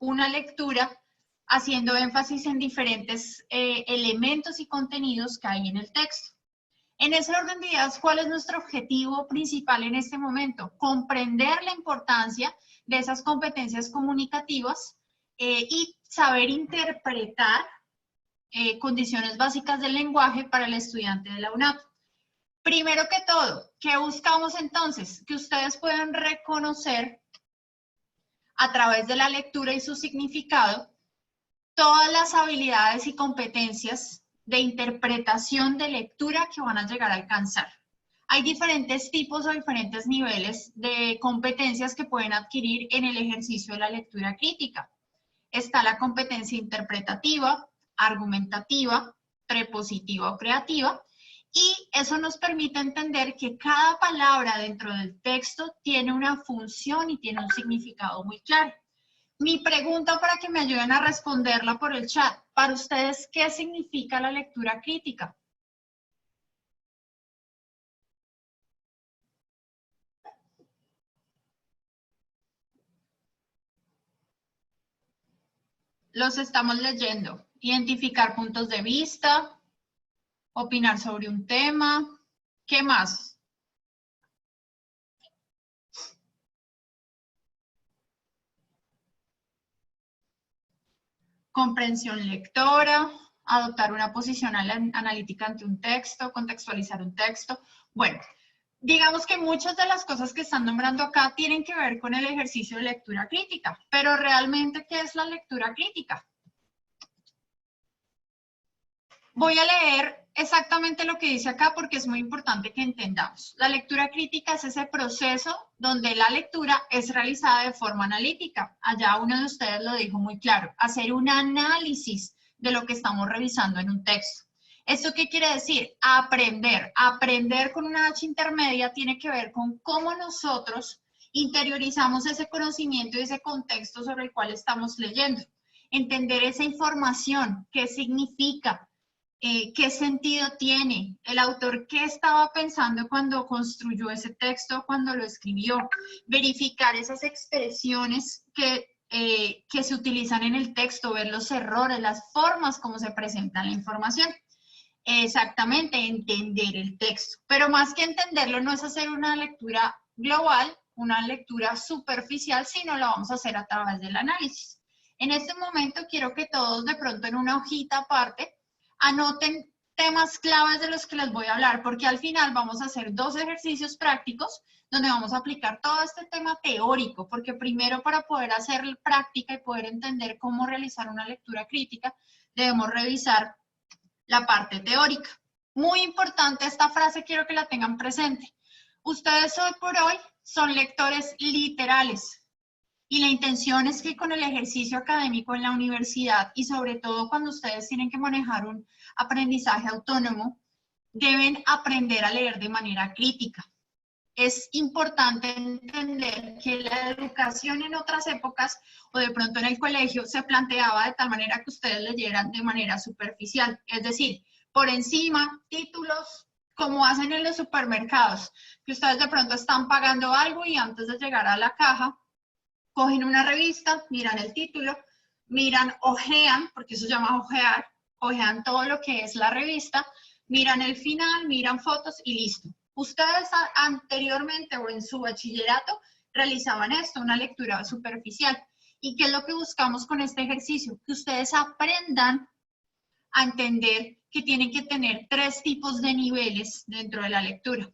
una lectura haciendo énfasis en diferentes elementos y contenidos que hay en el texto. En ese orden de ideas, ¿cuál es nuestro objetivo principal en este momento? Comprender la importancia de esas competencias comunicativas y saber interpretar condiciones básicas del lenguaje para el estudiante de la UNAP. Primero que todo, ¿qué buscamos entonces? Que ustedes puedan reconocer a través de la lectura y su significado todas las habilidades y competencias de interpretación de lectura que van a llegar a alcanzar. Hay diferentes tipos o diferentes niveles de competencias que pueden adquirir en el ejercicio de la lectura crítica. Está la competencia interpretativa, argumentativa, prepositiva o creativa, y eso nos permite entender que cada palabra dentro del texto tiene una función y tiene un significado muy claro. Mi pregunta para que me ayuden a responderla por el chat. Para ustedes, ¿qué significa la lectura crítica? Los estamos leyendo. Identificar puntos de vista, opinar sobre un tema. ¿Qué más? Comprensión lectora, adoptar una posición analítica ante un texto, contextualizar un texto. Bueno, digamos que muchas de las cosas que están nombrando acá tienen que ver con el ejercicio de lectura crítica, pero realmente, ¿qué es la lectura crítica? Voy a leer exactamente lo que dice acá porque es muy importante que entendamos. La lectura crítica es ese proceso donde la lectura es realizada de forma analítica. Allá uno de ustedes lo dijo muy claro, hacer un análisis de lo que estamos revisando en un texto. ¿Esto qué quiere decir? Aprender. Aprender con una H intermedia tiene que ver con cómo nosotros interiorizamos ese conocimiento y ese contexto sobre el cual estamos leyendo. Entender esa información, qué significa, qué sentido tiene, el autor qué estaba pensando cuando construyó ese texto, cuando lo escribió, verificar esas expresiones que se utilizan en el texto, ver los errores, las formas como se presenta la información. Exactamente, entender el texto. Pero más que entenderlo, no es hacer una lectura global, una lectura superficial, sino lo vamos a hacer a través del análisis. En este momento quiero que todos de pronto en una hojita aparte anoten temas claves de los que les voy a hablar, porque al final vamos a hacer 2 ejercicios prácticos donde vamos a aplicar todo este tema teórico, porque primero para poder hacer práctica y poder entender cómo realizar una lectura crítica, debemos revisar la parte teórica. Muy importante esta frase, quiero que la tengan presente. Ustedes hoy por hoy son lectores literales. Y la intención es que con el ejercicio académico en la universidad y sobre todo cuando ustedes tienen que manejar un aprendizaje autónomo, deben aprender a leer de manera crítica. Es importante entender que la educación en otras épocas o de pronto en el colegio se planteaba de tal manera que ustedes leyeran de manera superficial, es decir, por encima, títulos, como hacen en los supermercados, que ustedes de pronto están pagando algo y antes de llegar a la caja, cogen una revista, miran el título, miran, ojean, porque eso se llama ojear, ojean todo lo que es la revista, miran el final, miran fotos y listo. Ustedes anteriormente o en su bachillerato realizaban esto, una lectura superficial. ¿Y qué es lo que buscamos con este ejercicio? Que ustedes aprendan a entender que tienen que tener 3 tipos de niveles dentro de la lectura.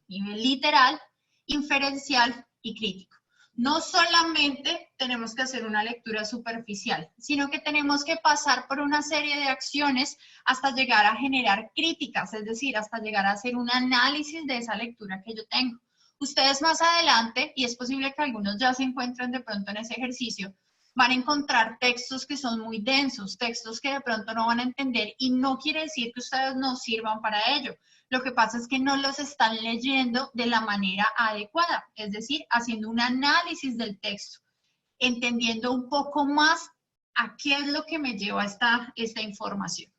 Nivel literal, inferencial y crítico. No solamente tenemos que hacer una lectura superficial, sino que tenemos que pasar por una serie de acciones hasta llegar a generar críticas, es decir, hasta llegar a hacer un análisis de esa lectura que yo tengo. Ustedes más adelante, y es posible que algunos ya se encuentren de pronto en ese ejercicio, van a encontrar textos que son muy densos, textos que de pronto no van a entender y no quiere decir que ustedes no sirvan para ello. Lo que pasa es que no los están leyendo de la manera adecuada, es decir, haciendo un análisis del texto, entendiendo un poco más a qué es lo que me lleva esta información.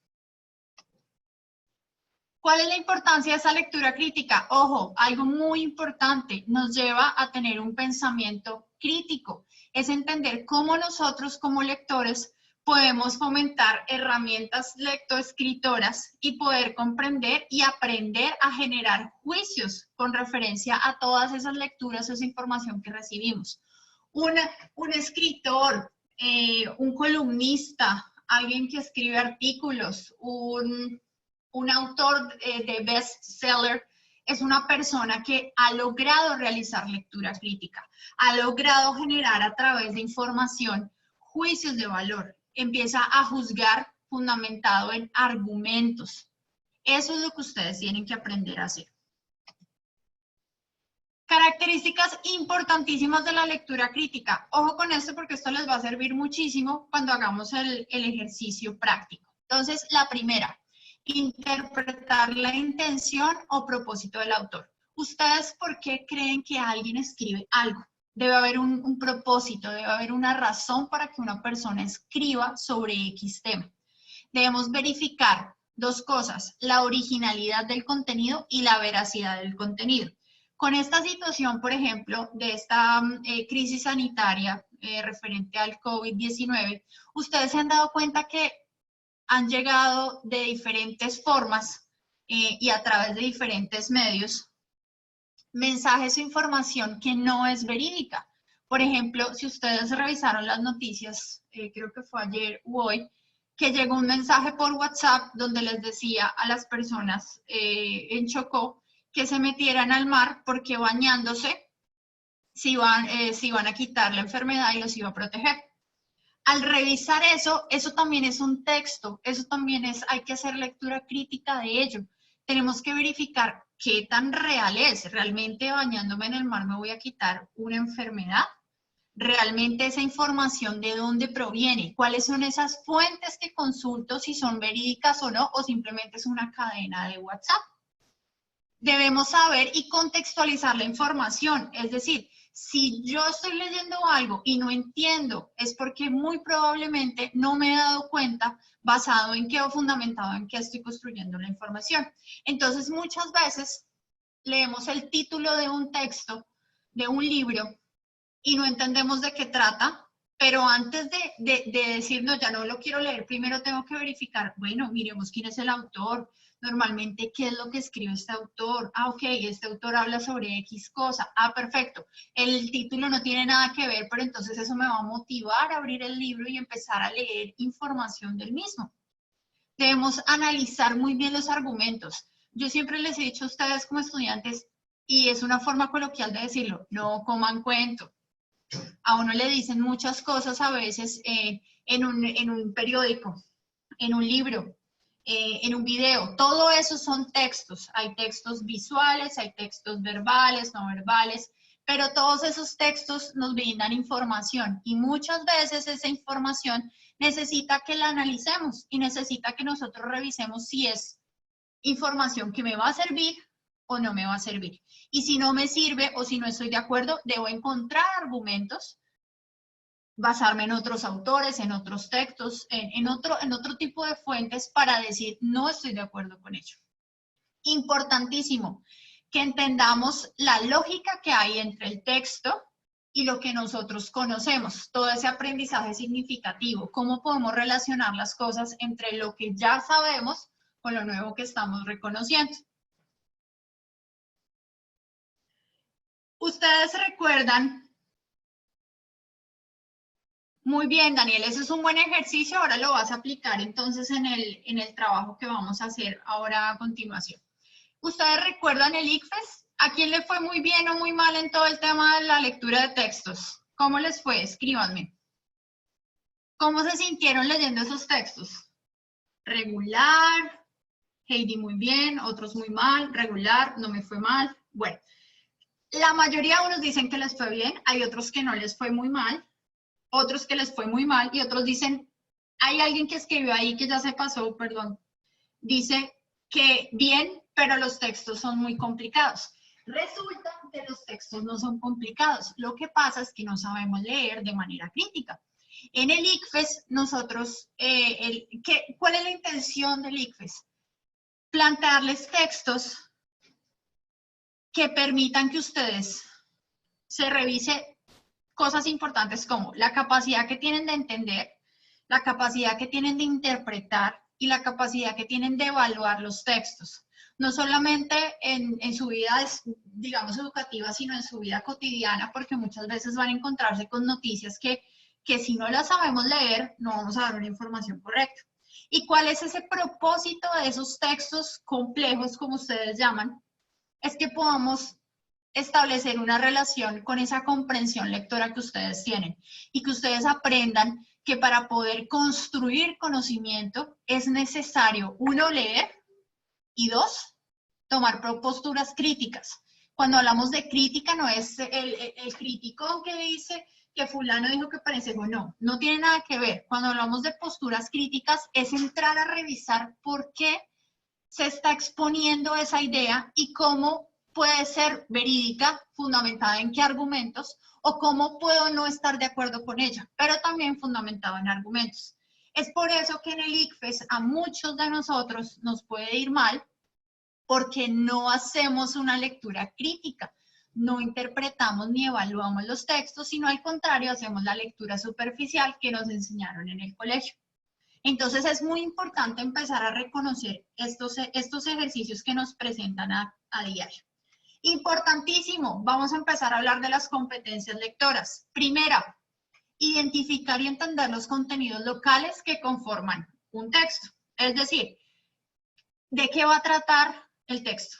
¿Cuál es la importancia de esa lectura crítica? Ojo, algo muy importante, nos lleva a tener un pensamiento crítico. es entender cómo nosotros como lectores podemos fomentar herramientas lectoescritoras y poder comprender y aprender a generar juicios con referencia a todas esas lecturas, esa información que recibimos. Un escritor, un columnista, alguien que escribe artículos, un autor de bestseller, es una persona que ha logrado realizar lectura crítica, ha logrado generar a través de información juicios de valor, empieza a juzgar fundamentado en argumentos. Eso es lo que ustedes tienen que aprender a hacer. Características importantísimas de la lectura crítica. Ojo con esto porque esto les va a servir muchísimo cuando hagamos el ejercicio práctico. Entonces, la primera, interpretar la intención o propósito del autor. ¿Ustedes por qué creen que alguien escribe algo? Debe haber un propósito, debe haber una razón para que una persona escriba sobre X tema. Debemos verificar dos cosas, la originalidad del contenido y la veracidad del contenido. Con esta situación, por ejemplo, de esta crisis sanitaria referente al COVID-19, ustedes se han dado cuenta que han llegado de diferentes formas y a través de diferentes medios mensajes o información que no es verídica. Por ejemplo, si ustedes revisaron las noticias, creo que fue ayer u hoy, que llegó un mensaje por WhatsApp donde les decía a las personas en Chocó que se metieran al mar porque bañándose se iban a quitar la enfermedad y los iba a proteger. Al revisar eso, eso también es un texto, eso también es, hay que hacer lectura crítica de ello. Tenemos que verificar qué tan real es. ¿Realmente bañándome en el mar me voy a quitar una enfermedad? ¿Realmente esa información de dónde proviene? ¿Cuáles son esas fuentes que consulto, si son verídicas o no, o simplemente es una cadena de WhatsApp? Debemos saber y contextualizar la información, es decir, si yo estoy leyendo algo y no entiendo, es porque muy probablemente no me he dado cuenta basado en qué o fundamentado en qué estoy construyendo la información. Entonces, muchas veces leemos el título de un texto, de un libro, y no entendemos de qué trata, pero antes de decir, no, ya no lo quiero leer, primero tengo que verificar, bueno, miremos quién es el autor, normalmente qué es lo que escribe este autor. Ah, ok, este autor habla sobre X cosa. Ah, perfecto. El título no tiene nada que ver, pero entonces eso me va a motivar a abrir el libro y empezar a leer información del mismo. Debemos analizar muy bien los argumentos. Yo siempre les he dicho a ustedes como estudiantes, y es una forma coloquial de decirlo, no coman cuento. A uno le dicen muchas cosas a veces en un periódico, en un libro, en un video. Todo eso son textos. Hay textos visuales, hay textos verbales, no verbales, pero todos esos textos nos brindan información y muchas veces esa información necesita que la analicemos y necesita que nosotros revisemos si es información que me va a servir o no me va a servir. Y si no me sirve o si no estoy de acuerdo, debo encontrar argumentos, basarme en otros autores, en otros textos, en otro tipo de fuentes para decir no estoy de acuerdo con ello. Importantísimo que entendamos la lógica que hay entre el texto y lo que nosotros conocemos, todo ese aprendizaje significativo, cómo podemos relacionar las cosas entre lo que ya sabemos con lo nuevo que estamos reconociendo. Ustedes recuerdan. Muy bien, Daniel, ese es un buen ejercicio, ahora lo vas a aplicar entonces en el trabajo que vamos a hacer ahora a continuación. ¿Ustedes recuerdan el ICFES? ¿A quién le fue muy bien o muy mal en todo el tema de la lectura de textos? ¿Cómo les fue? Escríbanme. ¿Cómo se sintieron leyendo esos textos? Regular, Heidi muy bien, otros muy mal, regular, no me fue mal. Bueno, la mayoría de unos dicen que les fue bien, hay otros que no les fue muy mal, otros que les fue muy mal y otros dicen, hay alguien que escribió ahí que ya se pasó, perdón, dice que bien, pero los textos son muy complicados. Resulta que los textos no son complicados, lo que pasa es que no sabemos leer de manera crítica. En el ICFES, nosotros, ¿cuál es la intención del ICFES? Plantearles textos que permitan que ustedes se revise cosas importantes como la capacidad que tienen de entender, la capacidad que tienen de interpretar y la capacidad que tienen de evaluar los textos. No solamente en su vida, digamos, educativa, sino en su vida cotidiana, porque muchas veces van a encontrarse con noticias que si no las sabemos leer, no vamos a dar una información correcta. ¿Y cuál es ese propósito de esos textos complejos, como ustedes llaman? Es que podamos establecer una relación con esa comprensión lectora que ustedes tienen y que ustedes aprendan que para poder construir conocimiento es necesario, uno, leer y dos, tomar posturas críticas. Cuando hablamos de crítica no es el criticón que dice que fulano dijo que pareció, no tiene nada que ver. Cuando hablamos de posturas críticas es entrar a revisar por qué se está exponiendo esa idea y cómo puede ser verídica, fundamentada en qué argumentos, o cómo puedo no estar de acuerdo con ella, pero también fundamentado en argumentos. Es por eso que en el ICFES a muchos de nosotros nos puede ir mal, porque no hacemos una lectura crítica, no interpretamos ni evaluamos los textos, sino al contrario, hacemos la lectura superficial que nos enseñaron en el colegio. Entonces es muy importante empezar a reconocer estos ejercicios que nos presentan a diario. Importantísimo, vamos a empezar a hablar de las competencias lectoras. Primera, identificar y entender los contenidos locales que conforman un texto. Es decir, ¿de qué va a tratar el texto?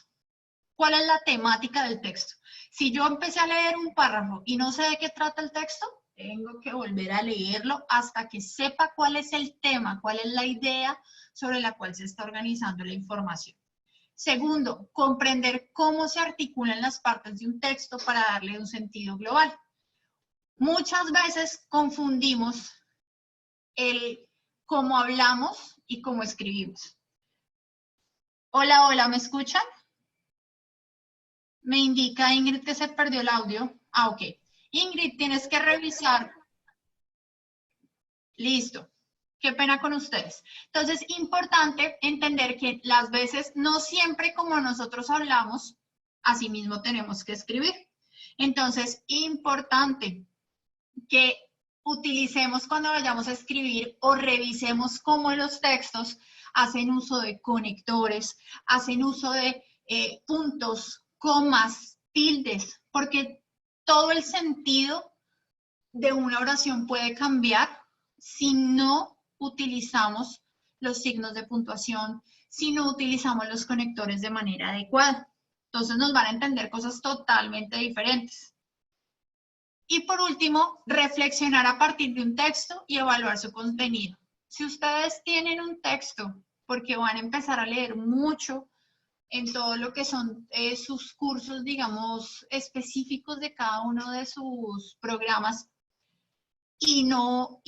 ¿Cuál es la temática del texto? Si yo empecé a leer un párrafo y no sé de qué trata el texto, tengo que volver a leerlo hasta que sepa cuál es el tema, cuál es la idea sobre la cual se está organizando la información. Segundo, comprender cómo se articulan las partes de un texto para darle un sentido global. Muchas veces confundimos el cómo hablamos y cómo escribimos. Hola, hola, ¿me escuchan? Me indica Ingrid que se perdió el audio. Ah, ok. Ingrid, tienes que revisar. Listo. Qué pena con ustedes. Entonces, importante entender que las veces no siempre como nosotros hablamos, así mismo tenemos que escribir. Entonces, importante que utilicemos cuando vayamos a escribir o revisemos cómo los textos hacen uso de conectores, hacen uso de puntos, comas, tildes, porque todo el sentido de una oración puede cambiar si no utilizamos los signos de puntuación, si no utilizamos los conectores de manera adecuada. Entonces nos van a entender cosas totalmente diferentes. Y por último, reflexionar a partir de un texto y evaluar su contenido. Si ustedes tienen un texto, porque van a empezar a leer mucho en todo lo que son sus cursos, digamos, específicos de cada uno de sus programas, y no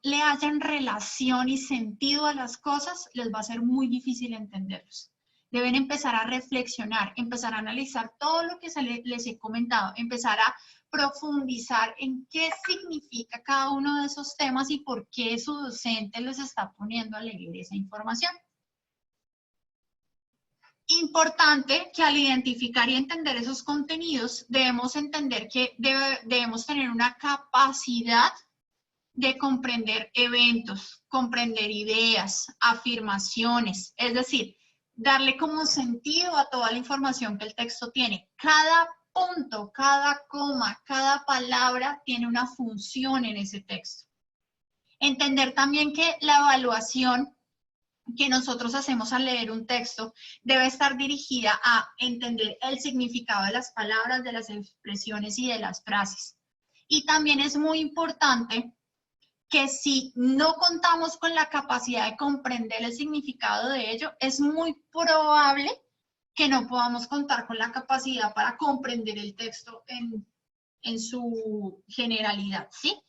le hayan relación y sentido a las cosas, les va a ser muy difícil entenderlos. Deben empezar a reflexionar, empezar a analizar todo lo que les he comentado, empezar a profundizar en qué significa cada uno de esos temas y por qué su docente les está poniendo a leer esa información. Importante que al identificar y entender esos contenidos, debemos entender que debemos tener una capacidad de comprender eventos, comprender ideas, afirmaciones, es decir, darle como sentido a toda la información que el texto tiene. Cada punto, cada coma, cada palabra tiene una función en ese texto. Entender también que la evaluación que nosotros hacemos al leer un texto debe estar dirigida a entender el significado de las palabras, de las expresiones y de las frases. Y también es muy importante que si no contamos con la capacidad de comprender el significado de ello, es muy probable que no podamos contar con la capacidad para comprender el texto en su generalidad, ¿sí?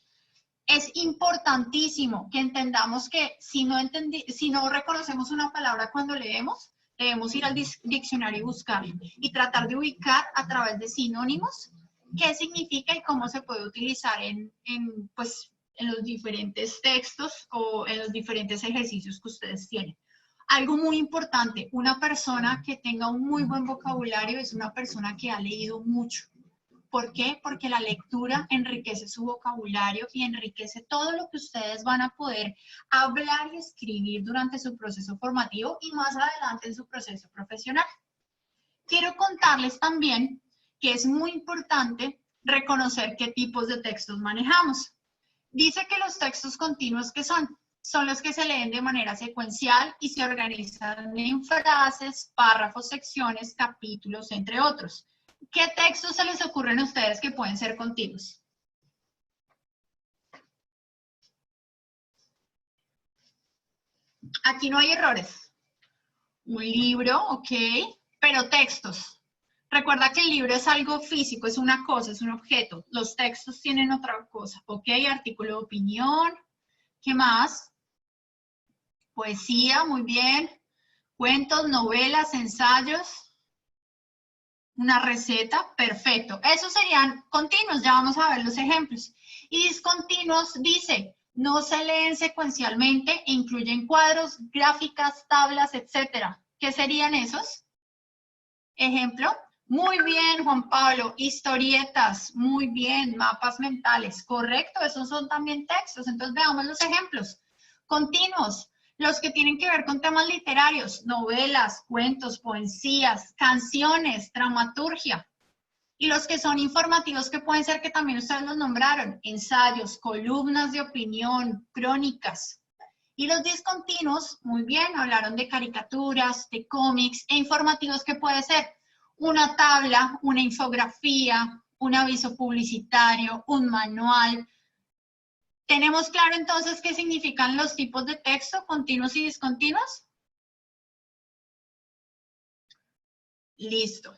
Es importantísimo que entendamos que si no reconocemos una palabra cuando leemos, debemos ir al diccionario y buscarla y tratar de ubicar a través de sinónimos qué significa y cómo se puede utilizar en los diferentes textos o en los diferentes ejercicios que ustedes tienen. Algo muy importante, una persona que tenga un muy buen vocabulario es una persona que ha leído mucho, ¿Por qué? Porque la lectura enriquece su vocabulario y enriquece todo lo que ustedes van a poder hablar y escribir durante su proceso formativo y más adelante en su proceso profesional. Quiero contarles también que es muy importante reconocer qué tipos de textos manejamos. Dice que los textos continuos, ¿qué son? Son los que se leen de manera secuencial y se organizan en frases, párrafos, secciones, capítulos, entre otros. ¿Qué textos se les ocurren a ustedes que pueden ser continuos? Aquí no hay errores. Un libro, ok, pero textos. Recuerda que el libro es algo físico, es una cosa, es un objeto. Los textos tienen otra cosa, ok, artículo de opinión. ¿Qué más? Poesía, muy bien. Cuentos, novelas, ensayos. Una receta, perfecto. Esos serían continuos, ya vamos a ver los ejemplos. Y discontinuos dice, no se leen secuencialmente e incluyen cuadros, gráficas, tablas, etc. ¿Qué serían esos? Ejemplo, muy bien, Juan Pablo, historietas, muy bien, mapas mentales, correcto, esos son también textos. Entonces veamos los ejemplos. Continuos, los que tienen que ver con temas literarios, novelas, cuentos, poesías, canciones, dramaturgia. Y los que son informativos, que pueden ser que también ustedes los nombraron, ensayos, columnas de opinión, crónicas. Y los discontinuos, muy bien, hablaron de caricaturas, de cómics, e informativos, que puede ser una tabla, una infografía, un aviso publicitario, un manual. ¿Tenemos claro entonces qué significan los tipos de texto, continuos y discontinuos? Listo.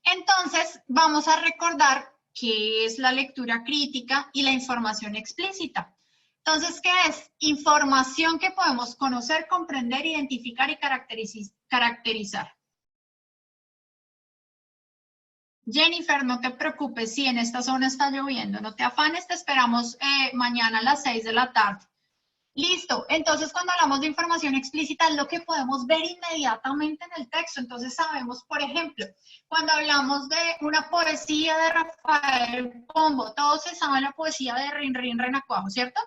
Entonces, vamos a recordar qué es la lectura crítica y la información explícita. Entonces, ¿qué es? Información que podemos conocer, comprender, identificar y caracterizar. Jennifer, no te preocupes, si en esta zona está lloviendo, no te afanes, te esperamos mañana a las 6 de la tarde. Listo, entonces cuando hablamos de información explícita es lo que podemos ver inmediatamente en el texto. Entonces sabemos, por ejemplo, cuando hablamos de una poesía de Rafael Pombo, todos se saben la poesía de Rin Rin Renacuajo, ¿cierto?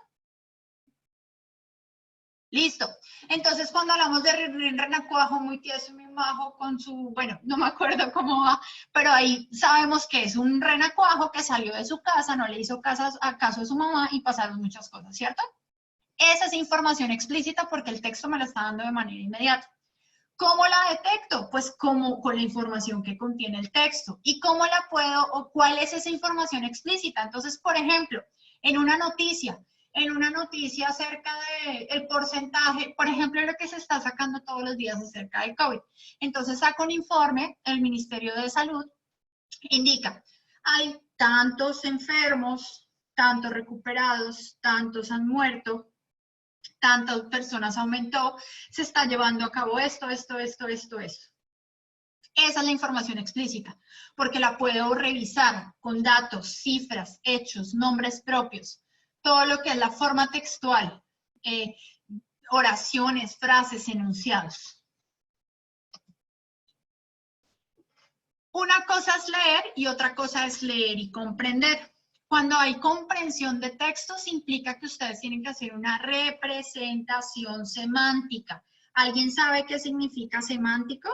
Listo. Entonces, cuando hablamos de renacuajo, muy tieso y muy majo, con su, bueno, no me acuerdo cómo va, pero ahí sabemos que es un renacuajo que salió de su casa, no le hizo caso a su mamá y pasaron muchas cosas, ¿cierto? Esa es información explícita porque el texto me la está dando de manera inmediata. ¿Cómo la detecto? Pues como con la información que contiene el texto. ¿Y cómo la puedo o cuál es esa información explícita? Entonces, por ejemplo, en una noticia acerca del porcentaje, por ejemplo, lo que se está sacando todos los días acerca del COVID. Entonces saca un informe, el Ministerio de Salud indica, hay tantos enfermos, tantos recuperados, tantos han muerto, tantas personas aumentó, se está llevando a cabo esto. Esa es la información explícita, porque la puedo revisar con datos, cifras, hechos, nombres propios, todo lo que es la forma textual, oraciones, frases, enunciados. Una cosa es leer y otra cosa es leer y comprender. Cuando hay comprensión de textos, implica que ustedes tienen que hacer una representación semántica. ¿Alguien sabe qué significa semántico?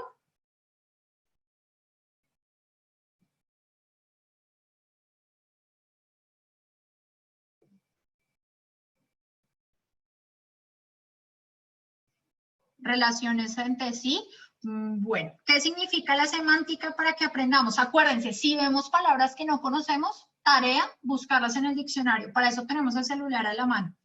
Relaciones entre sí. Bueno, ¿qué significa la semántica para que aprendamos? Acuérdense, si vemos palabras que no conocemos, tarea, buscarlas en el diccionario. Para eso tenemos el celular a la mano.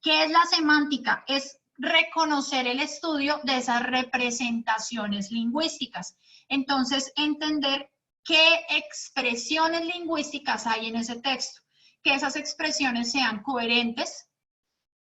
¿Qué es la semántica? Es reconocer el estudio de esas representaciones lingüísticas. Entonces, entender qué expresiones lingüísticas hay en ese texto, que esas expresiones sean coherentes,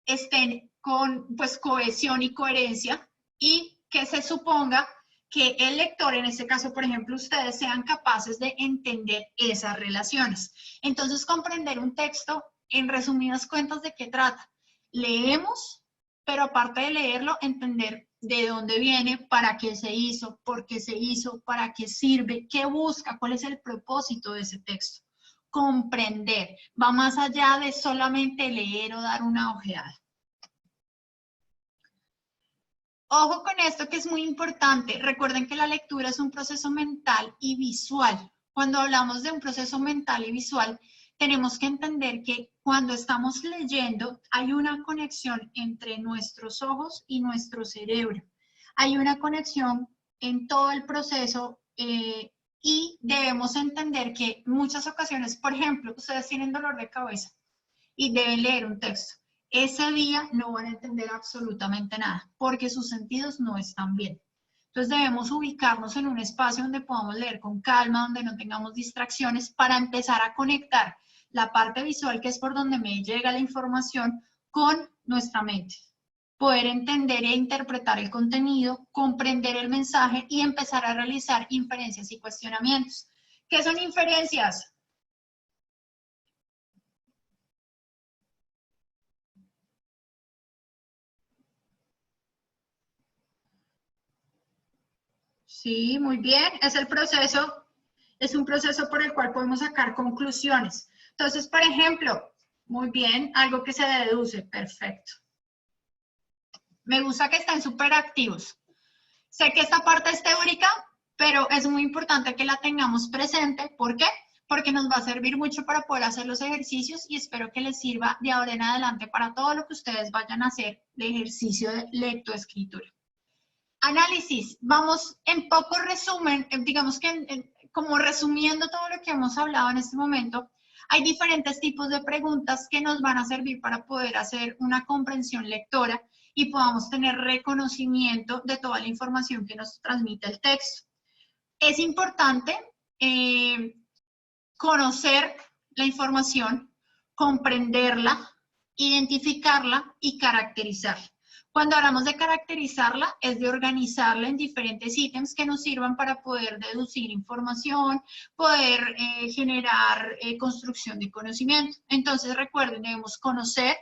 estén con pues, cohesión y coherencia, y que se suponga que el lector, en este caso, por ejemplo, ustedes sean capaces de entender esas relaciones. Entonces, comprender un texto, en resumidas cuentas, ¿de qué trata? Leemos, pero aparte de leerlo, entender de dónde viene, para qué se hizo, por qué se hizo, para qué sirve, qué busca, cuál es el propósito de ese texto. Comprender, va más allá de solamente leer o dar una ojeada. Ojo con esto que es muy importante. Recuerden que la lectura es un proceso mental y visual. Cuando hablamos de un proceso mental y visual, tenemos que entender que cuando estamos leyendo hay una conexión entre nuestros ojos y nuestro cerebro. Hay una conexión en todo el proceso y debemos entender que en muchas ocasiones, por ejemplo, ustedes tienen dolor de cabeza y deben leer un texto. Ese día no van a entender absolutamente nada porque sus sentidos no están bien. Entonces debemos ubicarnos en un espacio donde podamos leer con calma, donde no tengamos distracciones para empezar a conectar la parte visual, que es por donde me llega la información, con nuestra mente. Poder entender e interpretar el contenido, comprender el mensaje y empezar a realizar inferencias y cuestionamientos. ¿Qué son inferencias? Sí, muy bien. Es el proceso, es un proceso por el cual podemos sacar conclusiones. Entonces, por ejemplo, muy bien, algo que se deduce, perfecto. Me gusta que estén súper activos. Sé que esta parte es teórica, pero es muy importante que la tengamos presente. ¿Por qué? Porque nos va a servir mucho para poder hacer los ejercicios y espero que les sirva de ahora en adelante para todo lo que ustedes vayan a hacer de ejercicio de lectoescritura. Análisis, vamos en poco resumen, digamos que como resumiendo todo lo que hemos hablado en este momento, hay diferentes tipos de preguntas que nos van a servir para poder hacer una comprensión lectora y podamos tener reconocimiento de toda la información que nos transmite el texto. Es importante conocer la información, comprenderla, identificarla y caracterizarla. Cuando hablamos de caracterizarla, es de organizarla en diferentes ítems que nos sirvan para poder deducir información, poder generar construcción de conocimiento. Entonces, recuerden, debemos conocer,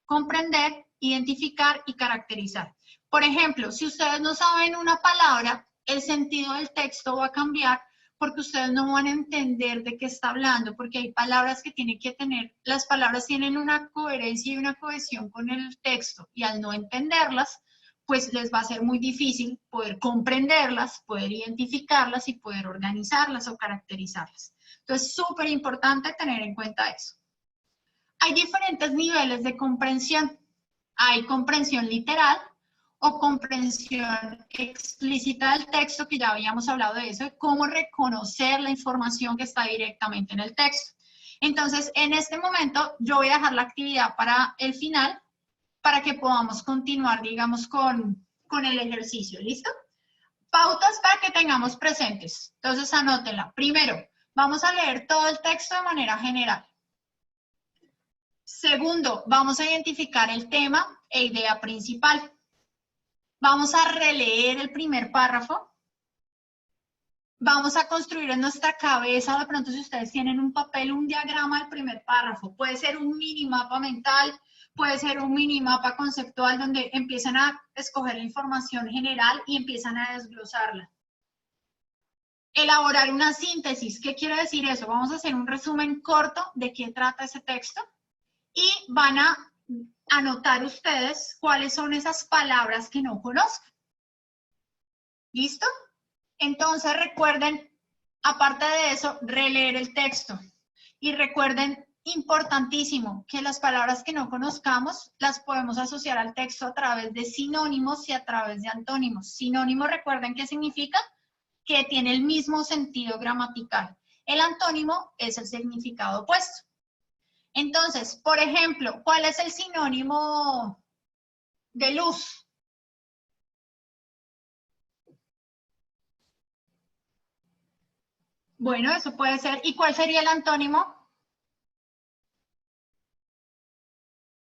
comprender, identificar y caracterizar. Por ejemplo, si ustedes no saben una palabra, el sentido del texto va a cambiar porque ustedes no van a entender de qué está hablando, porque hay palabras que tienen que tener, las palabras tienen una coherencia y una cohesión con el texto, y al no entenderlas, pues les va a ser muy difícil poder comprenderlas, poder identificarlas y poder organizarlas o caracterizarlas. Entonces, súper importante tener en cuenta eso. Hay diferentes niveles de comprensión. Hay comprensión literal, o comprensión explícita del texto, que ya habíamos hablado de eso, de cómo reconocer la información que está directamente en el texto. Entonces, en este momento, yo voy a dejar la actividad para el final, para que podamos continuar, digamos, con el ejercicio. ¿Listo? Pautas para que tengamos presentes. Entonces, anótenla. Primero, vamos a leer todo el texto de manera general. Segundo, vamos a identificar el tema e idea principal. Vamos a releer el primer párrafo. Vamos a construir en nuestra cabeza, de pronto si ustedes tienen un papel, un diagrama del primer párrafo. Puede ser un minimapa mental, puede ser un minimapa conceptual donde empiezan a escoger la información general y empiezan a desglosarla. Elaborar una síntesis. ¿Qué quiere decir eso? Vamos a hacer un resumen corto de qué trata ese texto y van a anotar ustedes cuáles son esas palabras que no conozcan. ¿Listo? Entonces recuerden, aparte de eso, releer el texto. Y recuerden, importantísimo, que las palabras que no conozcamos las podemos asociar al texto a través de sinónimos y a través de antónimos. Sinónimo, recuerden qué significa, que tiene el mismo sentido gramatical. El antónimo es el significado opuesto. Entonces, por ejemplo, ¿cuál es el sinónimo de luz? Bueno, eso puede ser. ¿Y cuál sería el antónimo?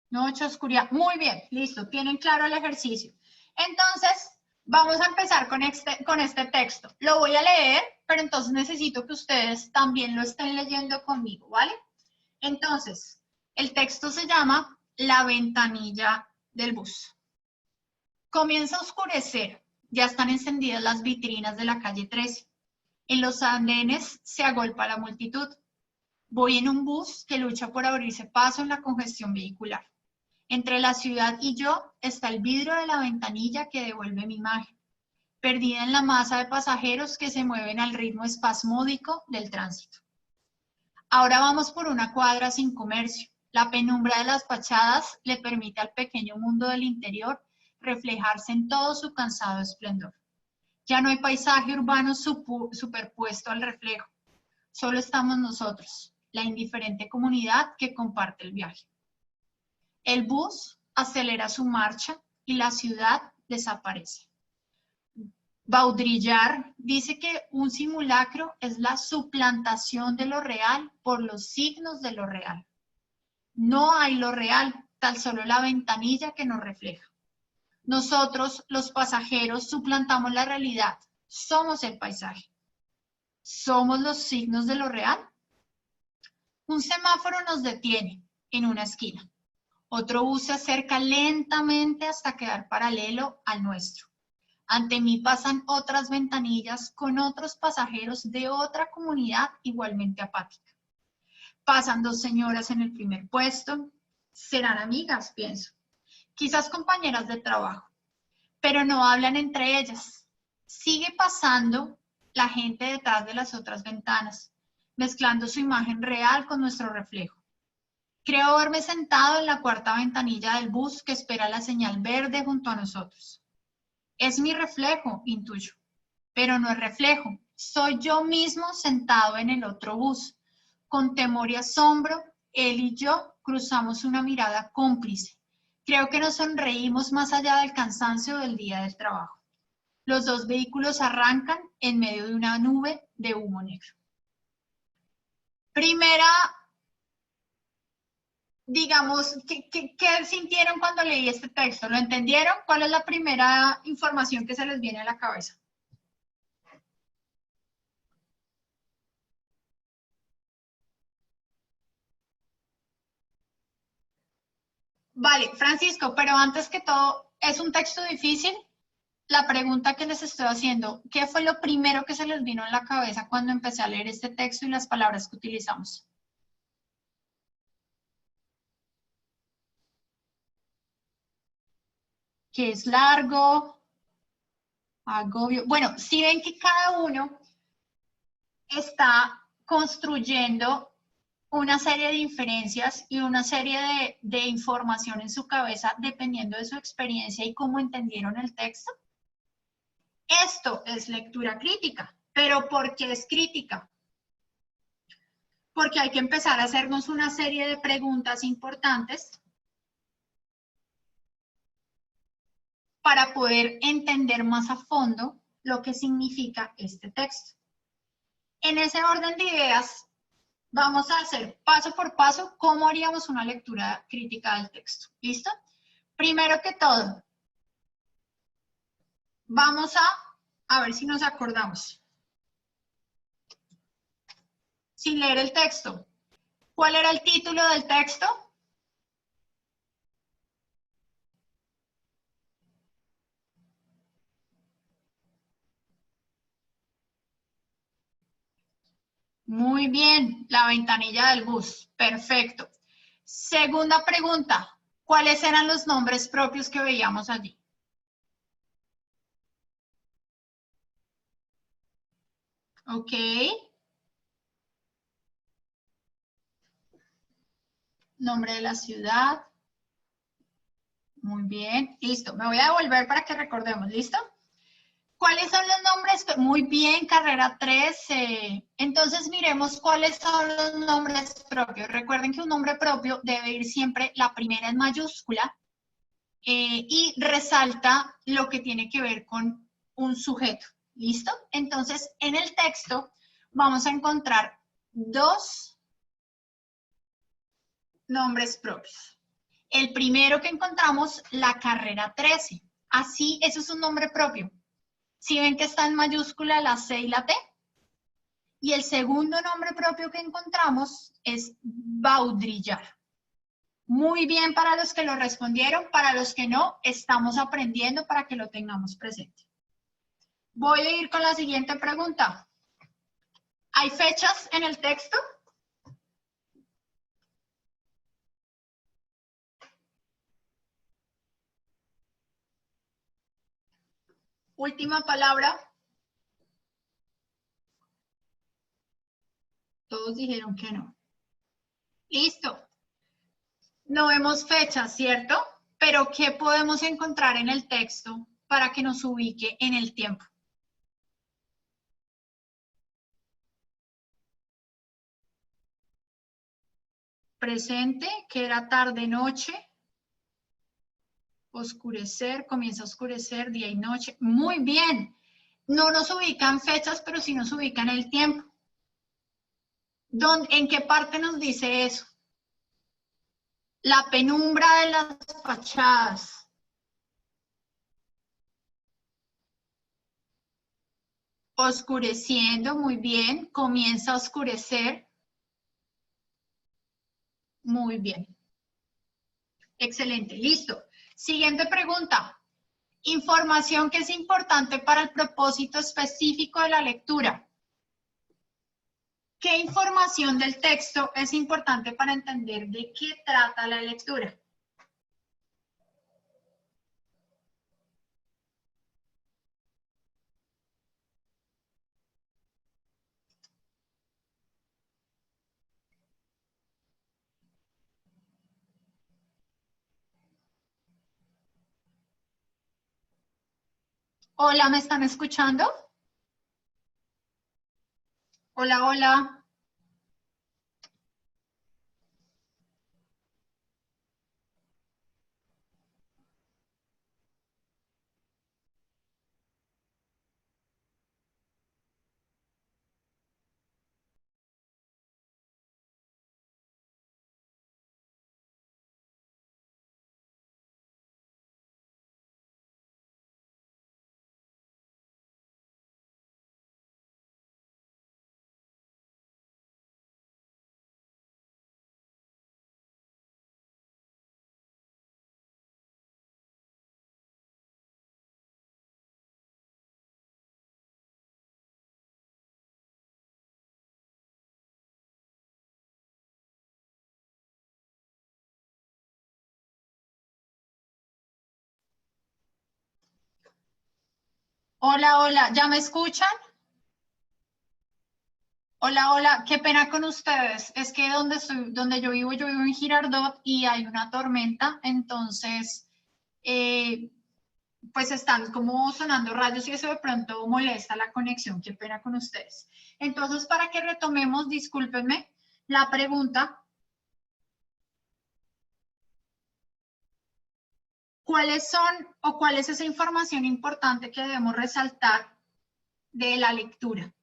Noche, oscuridad. Muy bien, listo. Tienen claro el ejercicio. Entonces, vamos a empezar con este texto. Lo voy a leer, pero entonces necesito que ustedes también lo estén leyendo conmigo, ¿vale? Entonces, el texto se llama La ventanilla del bus. Comienza a oscurecer. Ya están encendidas las vitrinas de la calle 13. En los andenes se agolpa la multitud. Voy en un bus que lucha por abrirse paso en la congestión vehicular. Entre la ciudad y yo está el vidrio de la ventanilla que devuelve mi imagen, perdida en la masa de pasajeros que se mueven al ritmo espasmódico del tránsito. Ahora vamos por una cuadra sin comercio. La penumbra de las fachadas le permite al pequeño mundo del interior reflejarse en todo su cansado esplendor. Ya no hay paisaje urbano superpuesto al reflejo. Solo estamos nosotros, la indiferente comunidad que comparte el viaje. El bus acelera su marcha y la ciudad desaparece. Baudrillard dice que un simulacro es la suplantación de lo real por los signos de lo real. No hay lo real, tan solo la ventanilla que nos refleja. Nosotros, los pasajeros, suplantamos la realidad. Somos el paisaje. ¿Somos los signos de lo real? Un semáforo nos detiene en una esquina. Otro bus se acerca lentamente hasta quedar paralelo al nuestro. Ante mí pasan otras ventanillas con otros pasajeros de otra comunidad igualmente apática. Pasan dos señoras en el primer puesto. Serán amigas, pienso. Quizás compañeras de trabajo, pero no hablan entre ellas. Sigue pasando la gente detrás de las otras ventanas, mezclando su imagen real con nuestro reflejo. Creo haberme sentado en la cuarta ventanilla del bus que espera la señal verde junto a nosotros. Es mi reflejo, intuyo, pero no es reflejo. Soy yo mismo sentado en el otro bus. Con temor y asombro, él y yo cruzamos una mirada cómplice. Creo que nos sonreímos más allá del cansancio del día del trabajo. Los dos vehículos arrancan en medio de una nube de humo negro. Primera, digamos, ¿qué sintieron cuando leí este texto? ¿Lo entendieron? ¿Cuál es la primera información que se les viene a la cabeza? Vale, Francisco, pero antes que todo, ¿es un texto difícil? La pregunta que les estoy haciendo, ¿qué fue lo primero que se les vino en la cabeza cuando empecé a leer este texto y las palabras que utilizamos? Que es largo, agobio. Bueno, si ven que cada uno está construyendo una serie de inferencias y una serie de información en su cabeza dependiendo de su experiencia y cómo entendieron el texto. Esto es lectura crítica, pero ¿por qué es crítica? Porque hay que empezar a hacernos una serie de preguntas importantes para poder entender más a fondo lo que significa este texto. En ese orden de ideas, vamos a hacer paso por paso cómo haríamos una lectura crítica del texto. ¿Listo? Primero que todo, vamos a ver si nos acordamos. Sin leer el texto. ¿Cuál era el título del texto? Muy bien, la ventanilla del bus. Perfecto. Segunda pregunta. ¿Cuáles eran los nombres propios que veíamos allí? Ok. Nombre de la ciudad. Muy bien. Listo. Me voy a devolver para que recordemos. ¿Listo? ¿Cuáles son los nombres? Muy bien, carrera 13. Entonces miremos cuáles son los nombres propios. Recuerden que un nombre propio debe ir siempre la primera en mayúscula y resalta lo que tiene que ver con un sujeto. ¿Listo? Entonces, en el texto vamos a encontrar dos nombres propios. El primero que encontramos, la carrera 13. Así, eso es un nombre propio. Si ven que está en mayúscula la C y la T. Y el segundo nombre propio que encontramos es Baudrillard. Muy bien para los que lo respondieron, para los que no, estamos aprendiendo para que lo tengamos presente. Voy a ir con la siguiente pregunta. ¿Hay fechas en el texto? Última palabra. Todos dijeron que no. Listo. No vemos fechas, ¿cierto? Pero ¿qué podemos encontrar en el texto para que nos ubique en el tiempo? Presente, que era tarde, noche. Oscurecer, comienza a oscurecer, día y noche. Muy bien. No nos ubican fechas, pero sí nos ubican el tiempo. ¿En qué parte nos dice eso? La penumbra de las fachadas. Oscureciendo, muy bien. Comienza a oscurecer. Muy bien. Excelente, listo. Siguiente pregunta. Información que es importante para el propósito específico de la lectura. ¿Qué información del texto es importante para entender de qué trata la lectura? Hola, ¿me están escuchando? Hola, hola. Hola, hola. ¿Ya me escuchan? Hola, hola. Qué pena con ustedes. Es que donde yo vivo en Girardot y hay una tormenta, entonces pues están como sonando rayos y eso de pronto molesta la conexión. Qué pena con ustedes. Entonces, para que retomemos, discúlpenme, la pregunta, ¿cuáles son o cuál es esa información importante que debemos resaltar de la lectura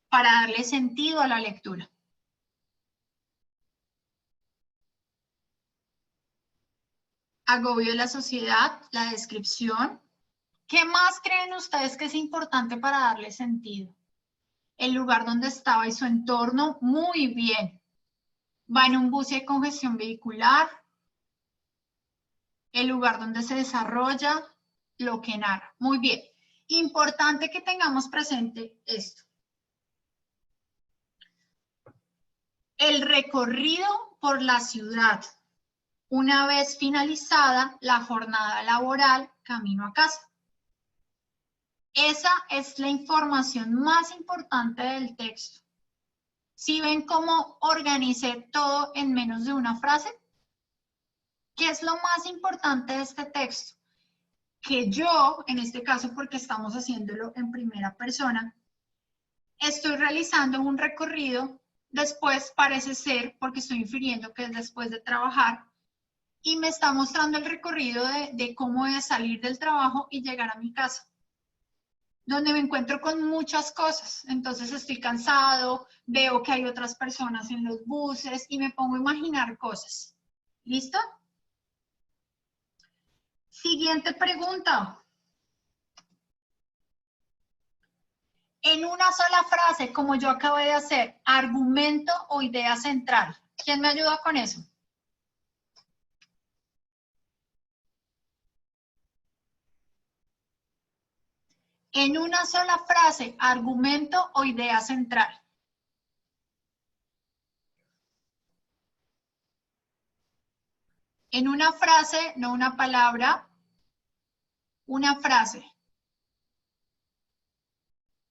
para darle sentido a la lectura? Agobio de la sociedad, la descripción. ¿Qué más creen ustedes que es importante para darle sentido? El lugar donde estaba y su entorno, muy bien. Va en un bus y hay congestión vehicular. El lugar donde se desarrolla, lo que narra. Muy bien. Importante que tengamos presente esto. El recorrido por la ciudad. Una vez finalizada la jornada laboral, camino a casa. Esa es la información más importante del texto. ¿Sí ven cómo organicé todo en menos de una frase? ¿Qué es lo más importante de este texto? Que yo, en este caso porque estamos haciéndolo en primera persona, estoy realizando un recorrido, después parece ser, porque estoy infiriendo que es después de trabajar, y me está mostrando el recorrido de cómo es salir del trabajo y llegar a mi casa, donde me encuentro con muchas cosas. Entonces estoy cansado, veo que hay otras personas en los buses y me pongo a imaginar cosas. ¿Listo? Siguiente pregunta. En una sola frase, como yo acabo de hacer, argumento o idea central. ¿Quién me ayuda con eso? En una sola frase, argumento o idea central. En una frase, no una palabra, una frase.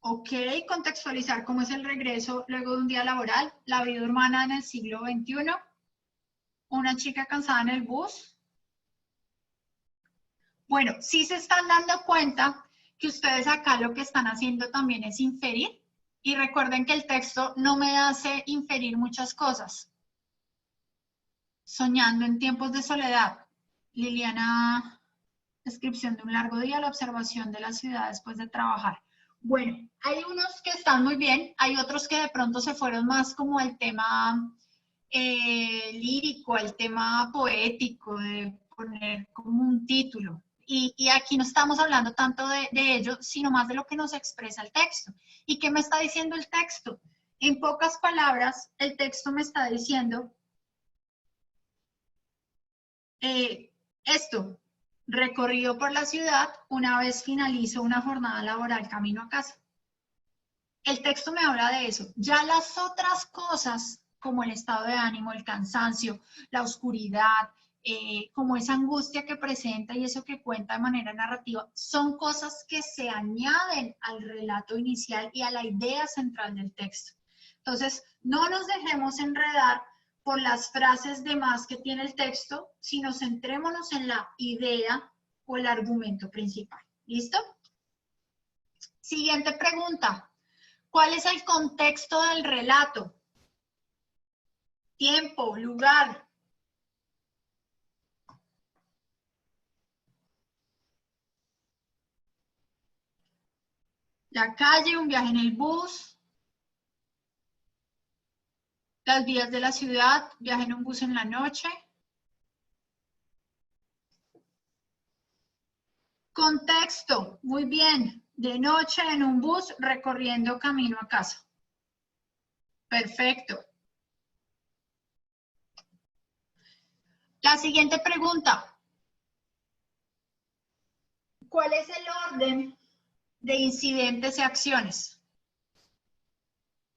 Ok, contextualizar cómo es el regreso luego de un día laboral, la vida urbana en el siglo XXI, una chica cansada en el bus. Bueno, sí se están dando cuenta que ustedes acá lo que están haciendo también es inferir. Y recuerden que el texto no me hace inferir muchas cosas. Soñando en tiempos de soledad. Liliana, descripción de un largo día, la observación de la ciudad después de trabajar. Bueno, hay unos que están muy bien, hay otros que de pronto se fueron más como al tema lírico, al tema poético, de poner como un título. Y aquí no estamos hablando tanto de ello, sino más de lo que nos expresa el texto. ¿Y qué me está diciendo el texto? En pocas palabras, el texto me está diciendo esto, recorrido por la ciudad una vez finalizo una jornada laboral camino a casa. El texto me habla de eso. Ya las otras cosas, como el estado de ánimo, el cansancio, la oscuridad, como esa angustia que presenta y eso que cuenta de manera narrativa, son cosas que se añaden al relato inicial y a la idea central del texto. Entonces, no nos dejemos enredar por las frases de más que tiene el texto, sino centrémonos en la idea o el argumento principal. ¿Listo? Siguiente pregunta. ¿Cuál es el contexto del relato? Tiempo, lugar. La calle, un viaje en el bus. Las vías de la ciudad, viaje en un bus en la noche. Contexto, muy bien. De noche en un bus recorriendo camino a casa. Perfecto. La siguiente pregunta. ¿Cuál es el orden de incidentes y acciones?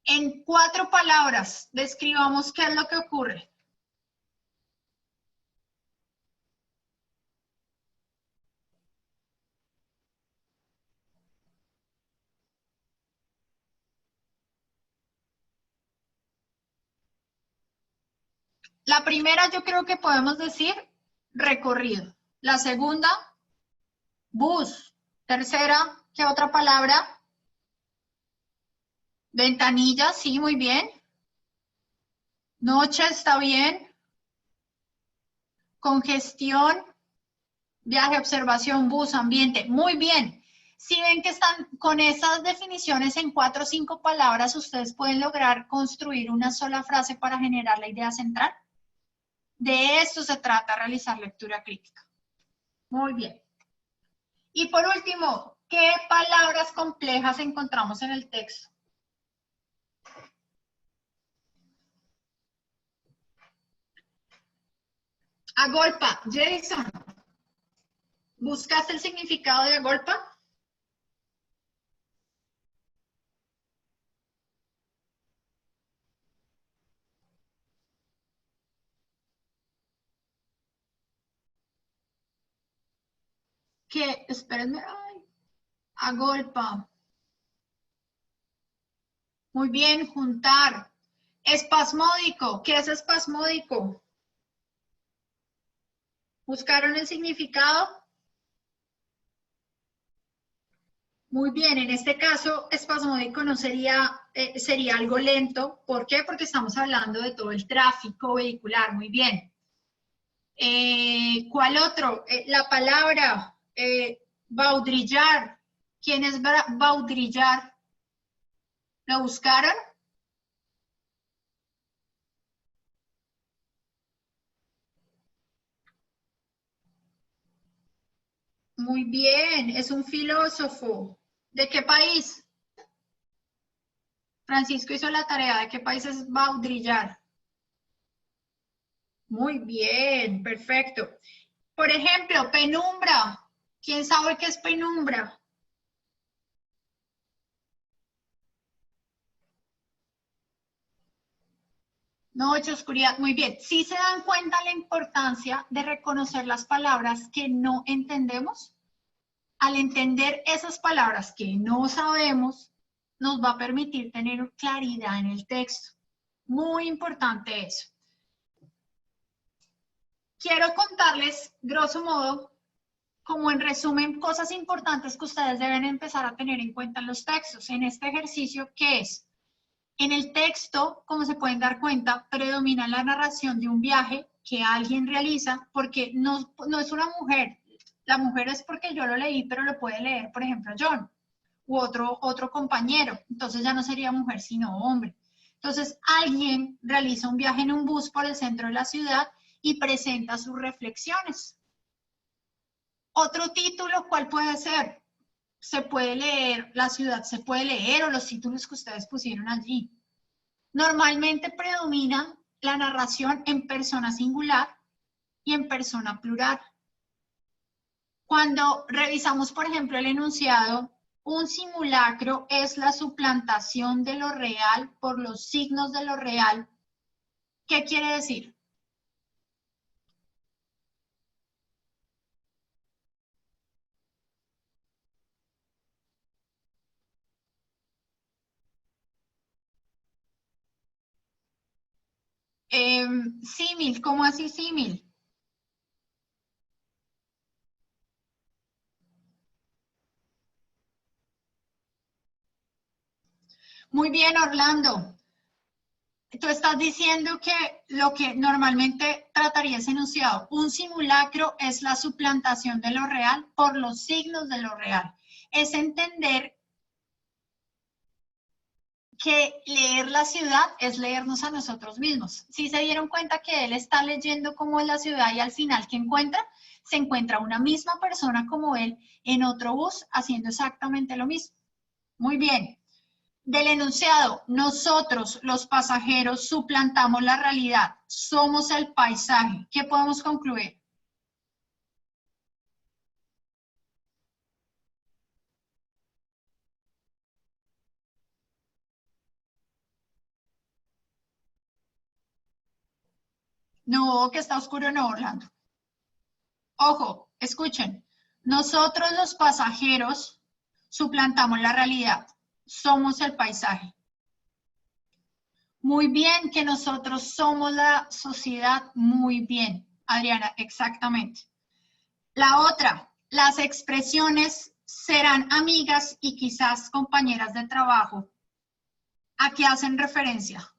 En 4 palabras, describamos qué es lo que ocurre. La primera yo creo que podemos decir recorrido. La segunda, bus. Tercera, ¿qué otra palabra? Ventanilla, sí, muy bien. Noche, está bien. Congestión, viaje, observación, bus, ambiente, muy bien. Si ven que están con esas definiciones en 4 o 5 palabras, ustedes pueden lograr construir una sola frase para generar la idea central. De esto se trata, realizar lectura crítica. Muy bien. Y por último, ¿qué palabras complejas encontramos en el texto? Agolpa, Jason, ¿buscaste el significado de agolpa? Que, espérenme, ay, agolpa. Muy bien, juntar. Espasmódico, ¿qué es espasmódico? ¿Buscaron el significado? Muy bien, en este caso, espasmódico no sería, sería algo lento. ¿Por qué? Porque estamos hablando de todo el tráfico vehicular. Muy bien. ¿Cuál otro? La palabra baudrillar. ¿Quién es baudrillar? ¿Lo buscaron? Muy bien, es un filósofo. ¿De qué país? Francisco hizo la tarea. ¿De qué país es baudrillar? Muy bien, perfecto. Por ejemplo, penumbra. ¿Quién sabe qué es penumbra? Noche, oscuridad, muy bien. ¿Sí se dan cuenta la importancia de reconocer las palabras que no entendemos? Al entender esas palabras que no sabemos, nos va a permitir tener claridad en el texto. Muy importante eso. Quiero contarles, grosso modo, como en resumen, cosas importantes que ustedes deben empezar a tener en cuenta en los textos. En este ejercicio, ¿qué es? En el texto, como se pueden dar cuenta, predomina la narración de un viaje que alguien realiza, porque no es una mujer. La mujer es porque yo lo leí, pero lo puede leer, por ejemplo, John u otro compañero. Entonces ya no sería mujer, sino hombre. Entonces alguien realiza un viaje en un bus por el centro de la ciudad y presenta sus reflexiones. Otro título, ¿cuál puede ser? Se puede leer, la ciudad se puede leer o los títulos que ustedes pusieron allí. Normalmente predomina la narración en persona singular y en persona plural. Cuando revisamos, por ejemplo, el enunciado, un simulacro es la suplantación de lo real por los signos de lo real. ¿Qué quiere decir? Símil, ¿cómo así símil? Muy bien, Orlando. Tú estás diciendo que lo que normalmente trataría ese enunciado, un simulacro es la suplantación de lo real por los signos de lo real. Es entender que leer la ciudad es leernos a nosotros mismos. Si se dieron cuenta que él está leyendo cómo es la ciudad y al final, ¿qué encuentra? Se encuentra una misma persona como él en otro bus haciendo exactamente lo mismo. Muy bien. Del enunciado, nosotros los pasajeros suplantamos la realidad, somos el paisaje. ¿Qué podemos concluir? No, que está oscuro no, Orlando. Ojo, escuchen. Nosotros los pasajeros suplantamos la realidad, somos el paisaje. Muy bien, que nosotros somos la sociedad, muy bien, Adriana, exactamente. La otra, las expresiones serán amigas y quizás compañeras de trabajo. ¿A qué hacen referencia?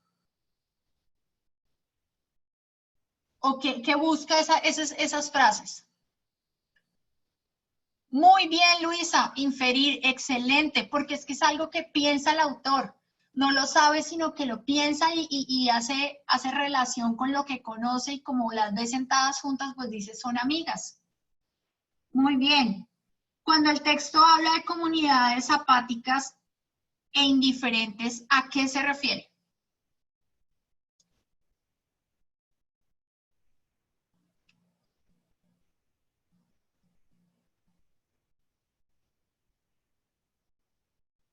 ¿O qué busca esas frases? Muy bien, Luisa, inferir, excelente, porque es que es algo que piensa el autor. No lo sabe, sino que lo piensa y hace relación con lo que conoce y como las ve sentadas juntas, pues dice, son amigas. Muy bien. Cuando el texto habla de comunidades apáticas e indiferentes, ¿a qué se refiere?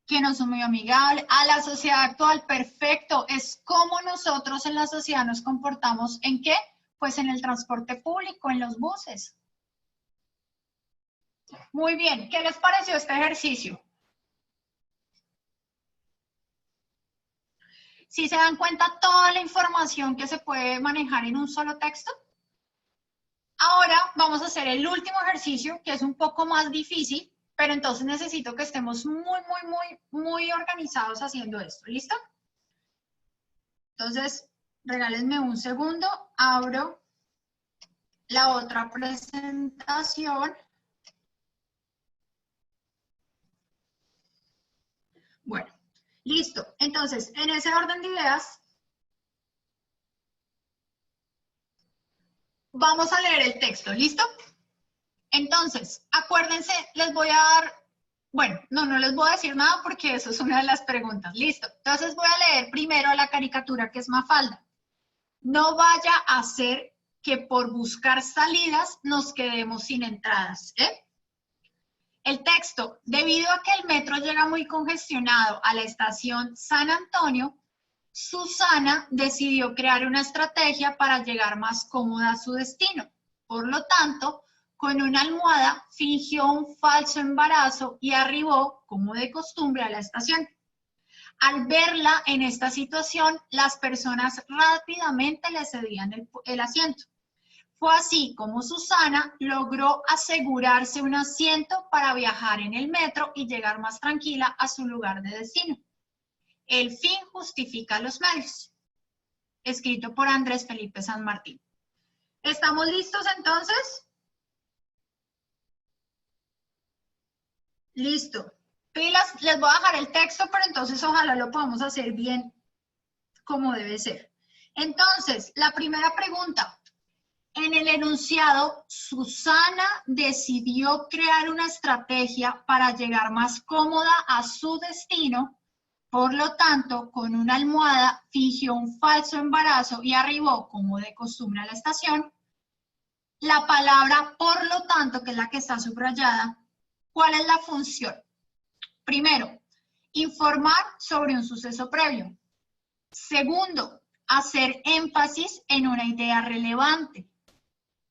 Que no son muy amigables, a la sociedad actual, perfecto, es cómo nosotros en la sociedad nos comportamos, ¿en qué? Pues en el transporte público, en los buses. Muy bien, ¿qué les pareció este ejercicio? Si se dan cuenta toda la información que se puede manejar en un solo texto. Ahora vamos a hacer el último ejercicio, que es un poco más difícil, pero entonces necesito que estemos muy organizados haciendo esto. ¿Listo? Entonces, regálenme un segundo, abro la otra presentación. Bueno, listo. Entonces, en ese orden de ideas, vamos a leer el texto. ¿Listo? Entonces, acuérdense, les voy a dar, bueno, no les voy a decir nada porque eso es una de las preguntas. Listo. Entonces voy a leer primero la caricatura que es Mafalda. No vaya a ser que por buscar salidas nos quedemos sin entradas. El texto, debido a que el metro llega muy congestionado a la estación San Antonio, Susana decidió crear una estrategia para llegar más cómoda a su destino. Por lo tanto, con una almohada fingió un falso embarazo y arribó, como de costumbre, a la estación. Al verla en esta situación, las personas rápidamente le cedían el asiento. Fue así como Susana logró asegurarse un asiento para viajar en el metro y llegar más tranquila a su lugar de destino. El fin justifica los medios. Escrito por Andrés Felipe San Martín. ¿Estamos listos entonces? Listo. Pilas, les voy a dejar el texto, pero entonces ojalá lo podamos hacer bien como debe ser. Entonces, la primera pregunta. En el enunciado, Susana decidió crear una estrategia para llegar más cómoda a su destino. Por lo tanto, con una almohada fingió un falso embarazo y arribó, como de costumbre, a la estación. La palabra por lo tanto, que es la que está subrayada, ¿cuál es la función? Primero, informar sobre un suceso previo. Segundo, hacer énfasis en una idea relevante.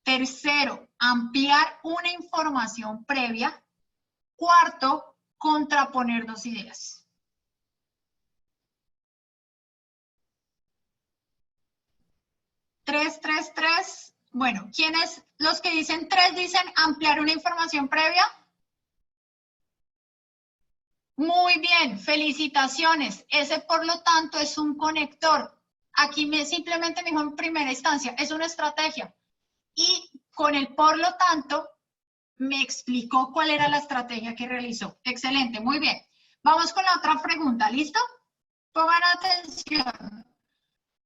Tercero, ampliar una información previa. Cuarto, contraponer dos ideas. Tres. Bueno, ¿quiénes? Los que dicen 3 dicen ampliar una información previa. Muy bien, felicitaciones. Ese, por lo tanto, es un conector. Aquí simplemente me dijo en primera instancia, es una estrategia. Y con el por lo tanto, me explicó cuál era la estrategia que realizó. Excelente, muy bien. Vamos con la otra pregunta, ¿listo? Pongan atención.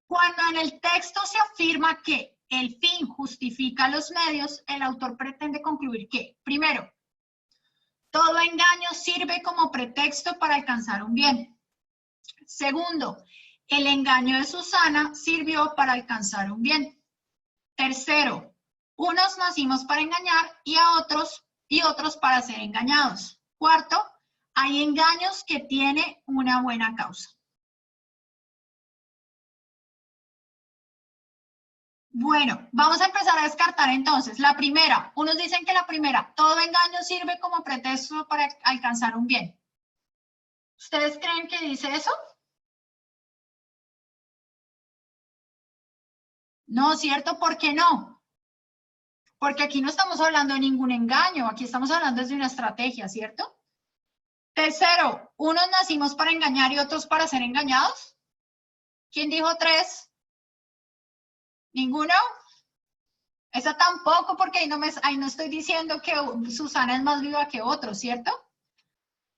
Cuando en el texto se afirma que el fin justifica los medios, el autor pretende concluir que, primero, todo engaño sirve como pretexto para alcanzar un bien. Segundo, el engaño de Susana sirvió para alcanzar un bien. Tercero, unos nacimos para engañar y otros para ser engañados. Cuarto, hay engaños que tienen una buena causa. Bueno, vamos a empezar a descartar entonces. La primera, unos dicen que la primera, todo engaño sirve como pretexto para alcanzar un bien. ¿Ustedes creen que dice eso? No, ¿cierto? ¿Por qué no? Porque aquí no estamos hablando de ningún engaño, aquí estamos hablando de una estrategia, ¿cierto? Tercero, unos nacimos para engañar y otros para ser engañados. ¿Quién dijo 3? ¿Ninguno? Esa tampoco, porque ahí no estoy diciendo que Susana es más viva que otros, ¿cierto?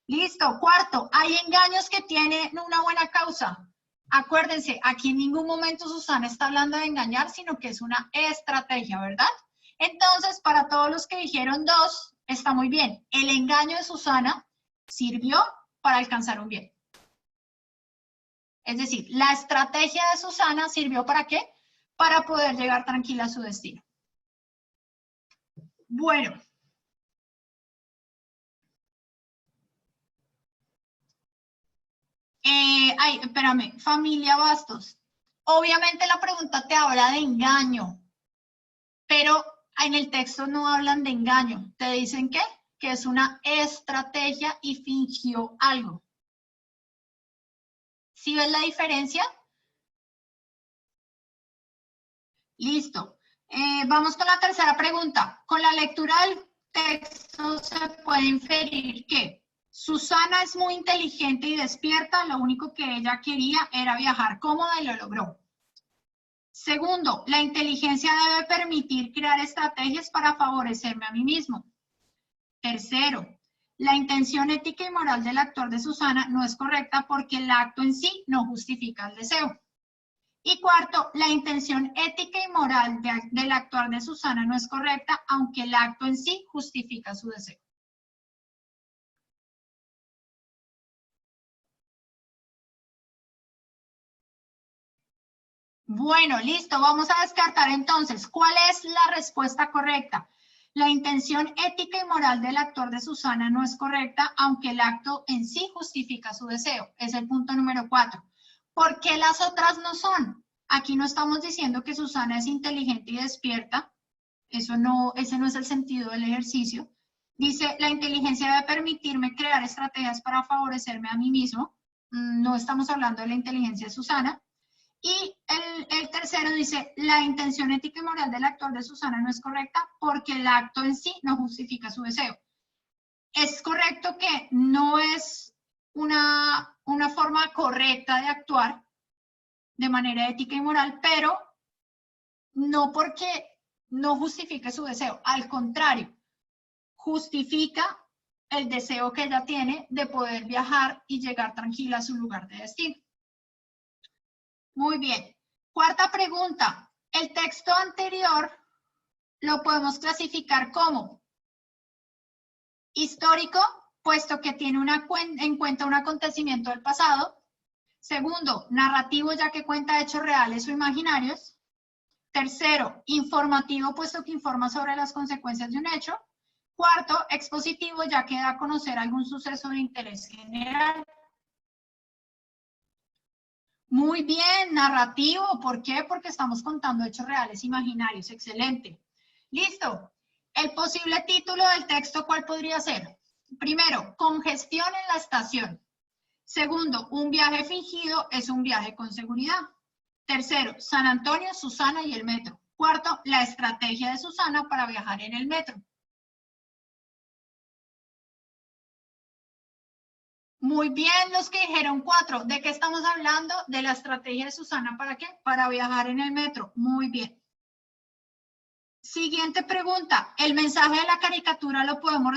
Listo. Cuarto, hay engaños que tienen una buena causa. Acuérdense, aquí en ningún momento Susana está hablando de engañar, sino que es una estrategia, ¿verdad? Entonces, para todos los que dijeron 2, está muy bien. El engaño de Susana sirvió para alcanzar un bien. Es decir, la estrategia de Susana sirvió ¿para qué? Para poder llegar tranquila a su destino. Bueno. Ay, espérame, familia Bastos. Obviamente la pregunta te habla de engaño, pero en el texto no hablan de engaño. Te dicen ¿qué? Que es una estrategia y fingió algo. ¿Sí ves la diferencia? Listo. Vamos con la tercera pregunta. Con la lectura del texto se puede inferir que Susana es muy inteligente y despierta, lo único que ella quería era viajar cómoda y lo logró. Segundo, la inteligencia debe permitir crear estrategias para favorecerme a mí mismo. Tercero, la intención ética y moral del actor de Susana no es correcta porque el acto en sí no justifica el deseo. Y cuarto, la intención ética y moral del actuar de Susana no es correcta, aunque el acto en sí justifica su deseo. Bueno, listo, vamos a descartar entonces. ¿Cuál es la respuesta correcta? La intención ética y moral del actor de Susana no es correcta, aunque el acto en sí justifica su deseo. Es el punto número 4. ¿Por qué las otras no son? Aquí no estamos diciendo que Susana es inteligente y despierta. Ese no es el sentido del ejercicio. Dice, la inteligencia debe permitirme crear estrategias para favorecerme a mí mismo. No estamos hablando de la inteligencia de Susana. Y el tercero dice, la intención ética y moral del actor de Susana no es correcta porque el acto en sí no justifica su deseo. Es correcto que no es una forma correcta de actuar de manera ética y moral, pero no porque no justifique su deseo, al contrario, justifica el deseo que ella tiene de poder viajar y llegar tranquila a su lugar de destino. Muy bien. Cuarta pregunta. El texto anterior lo podemos clasificar como histórico, puesto que tiene en cuenta un acontecimiento del pasado. Segundo, narrativo, ya que cuenta hechos reales o imaginarios. Tercero, informativo, puesto que informa sobre las consecuencias de un hecho. Cuarto, expositivo, ya que da a conocer algún suceso de interés general. Muy bien, narrativo. ¿Por qué? Porque estamos contando hechos reales imaginarios. Excelente. Listo. El posible título del texto, ¿cuál podría ser? Primero, congestión en la estación. Segundo, un viaje fingido es un viaje con seguridad. Tercero, San Antonio, Susana y el metro. Cuarto, la estrategia de Susana para viajar en el metro. Muy bien, los que dijeron 4. ¿De qué estamos hablando? De la estrategia de Susana, ¿para qué? Para viajar en el metro. Muy bien. Siguiente pregunta. El mensaje de la caricatura lo podemos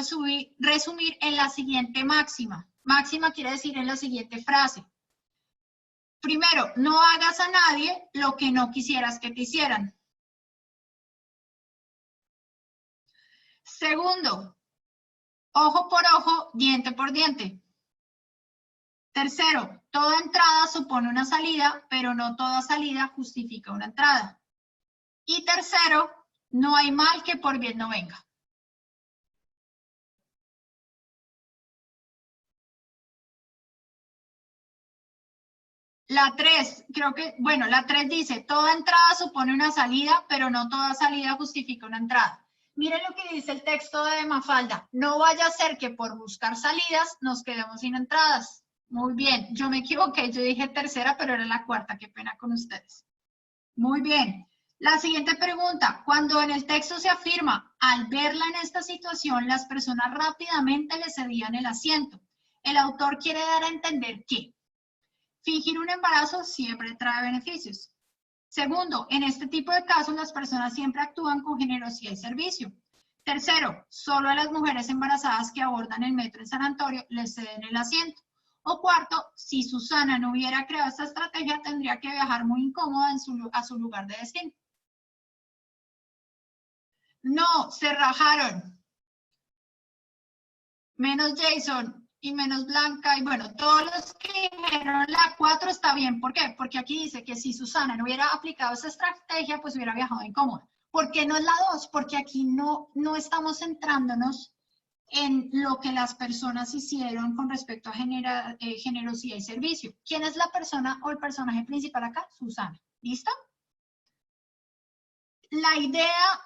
resumir en la siguiente máxima. Máxima quiere decir en la siguiente frase. Primero, no hagas a nadie lo que no quisieras que te hicieran. Segundo, ojo por ojo, diente por diente. Tercero, toda entrada supone una salida, pero no toda salida justifica una entrada. Y tercero, no hay mal que por bien no venga. La 3, creo que, bueno, la 3 dice, toda entrada supone una salida, pero no toda salida justifica una entrada. Miren lo que dice el texto de Mafalda. No vaya a ser que por buscar salidas nos quedemos sin entradas. Muy bien, yo me equivoqué, yo dije tercera, pero era la cuarta, qué pena con ustedes. Muy bien. La siguiente pregunta, cuando en el texto se afirma, al verla en esta situación, las personas rápidamente le cedían el asiento. El autor quiere dar a entender que fingir un embarazo siempre trae beneficios. Segundo, en este tipo de casos las personas siempre actúan con generosidad y servicio. Tercero, solo a las mujeres embarazadas que abordan el metro en San Antonio les ceden el asiento. O cuarto, si Susana no hubiera creado esta estrategia, tendría que viajar muy incómoda a su lugar de destino. No, se rajaron. Menos Jason y menos Blanca, y bueno, todos los que dijeron la 4 está bien. ¿Por qué? Porque aquí dice que si Susana no hubiera aplicado esa estrategia, pues hubiera viajado incómoda. ¿Por qué no es la 2? Porque aquí no estamos centrándonos en lo que las personas hicieron con respecto a generosidad y servicio. ¿Quién es la persona o el personaje principal acá? Susana. ¿Listo?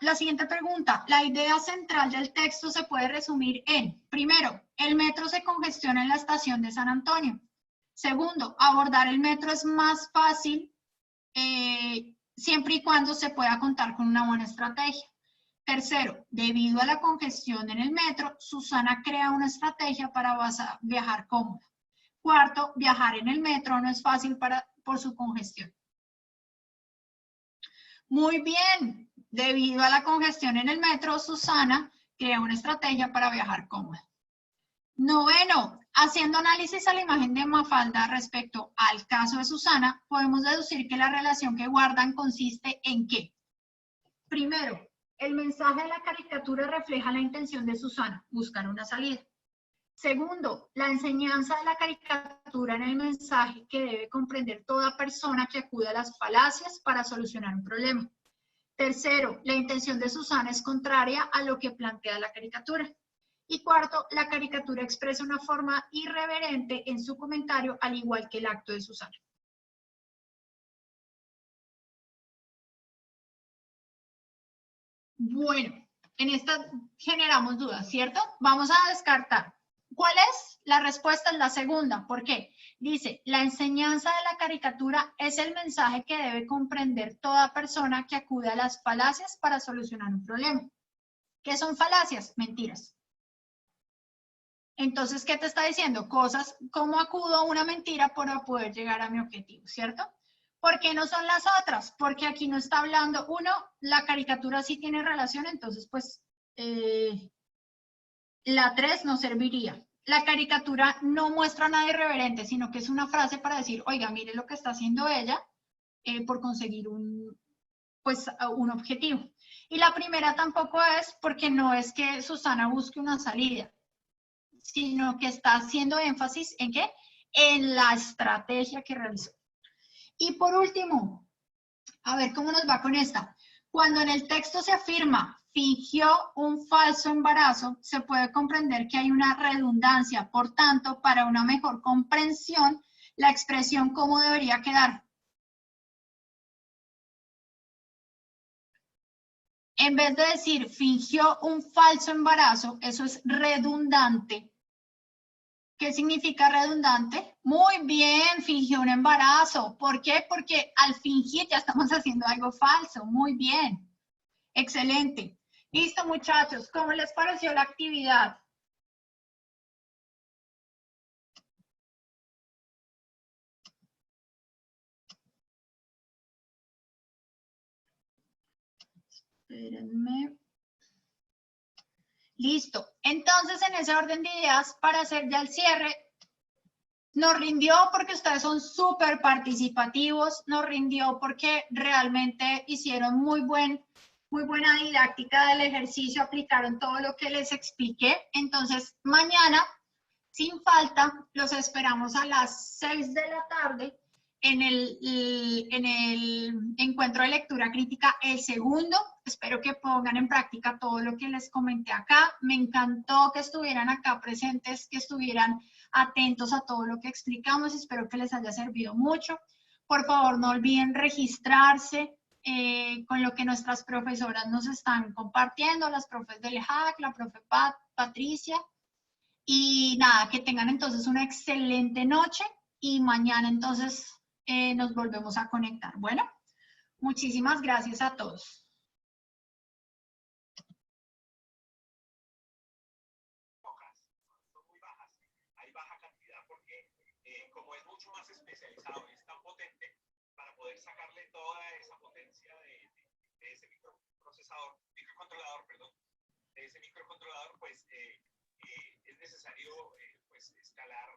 La siguiente pregunta, la idea central del texto se puede resumir en, primero, el metro se congestiona en la estación de San Antonio. Segundo, abordar el metro es más fácil siempre y cuando se pueda contar con una buena estrategia. Tercero, debido a la congestión en el metro, Susana crea una estrategia para viajar cómoda. Cuarto, viajar en el metro no es fácil por su congestión. Muy bien, debido a la congestión en el metro, Susana crea una estrategia para viajar cómoda. Noveno, haciendo análisis a la imagen de Mafalda respecto al caso de Susana, podemos deducir que la relación que guardan consiste en ¿qué? Primero, el mensaje de la caricatura refleja la intención de Susana, buscar una salida. Segundo, la enseñanza de la caricatura en el mensaje que debe comprender toda persona que acude a las falacias para solucionar un problema. Tercero, la intención de Susana es contraria a lo que plantea la caricatura. Y cuarto, la caricatura expresa una forma irreverente en su comentario, al igual que el acto de Susana. Bueno, en esta generamos dudas, ¿cierto? Vamos a descartar. ¿Cuál es? La respuesta es la segunda. ¿Por qué? Dice, la enseñanza de la caricatura es el mensaje que debe comprender toda persona que acude a las falacias para solucionar un problema. ¿Qué son falacias? Mentiras. Entonces, ¿qué te está diciendo? Cosas, ¿cómo acudo a una mentira para poder llegar a mi objetivo, ¿cierto? ¿Por qué no son las otras? Porque aquí no está hablando, uno, la caricatura sí tiene relación, entonces pues la 3 no serviría. La caricatura no muestra nada irreverente, sino que es una frase para decir, oiga, mire lo que está haciendo ella por conseguir pues, un objetivo. Y la primera tampoco es porque no es que Susana busque una salida, sino que está haciendo énfasis en ¿qué? En la estrategia que realizó. Y por último, a ver cómo nos va con esta. Cuando en el texto se afirma fingió un falso embarazo, se puede comprender que hay una redundancia. Por tanto, para una mejor comprensión, la expresión ¿cómo debería quedar? En vez de decir fingió un falso embarazo, eso es redundante. ¿Qué significa redundante? Muy bien, fingió un embarazo. ¿Por qué? Porque al fingir ya estamos haciendo algo falso. Muy bien. Excelente. Listo, muchachos. ¿Cómo les pareció la actividad? Espérenme. Listo. Entonces, en ese orden de ideas, para hacer ya el cierre, nos rindió porque ustedes son súper participativos, nos rindió porque realmente hicieron muy buena didáctica del ejercicio, aplicaron todo lo que les expliqué. Entonces, mañana, sin falta, los esperamos a las 6 de la tarde en el encuentro de lectura crítica, el segundo. Espero que pongan en práctica todo lo que les comenté acá. Me encantó que estuvieran acá presentes, que estuvieran atentos a todo lo que explicamos. Espero que les haya servido mucho. Por favor, no olviden registrarse con lo que nuestras profesoras nos están compartiendo, las profes del HAC, la profe Patricia. Y nada, que tengan entonces una excelente noche y mañana entonces nos volvemos a conectar. Bueno, muchísimas gracias a todos. Hay baja cantidad porque como es mucho más especializado y es tan potente, para poder sacarle toda esa potencia de ese microcontrolador, perdón, de ese microcontrolador, pues es necesario pues escalar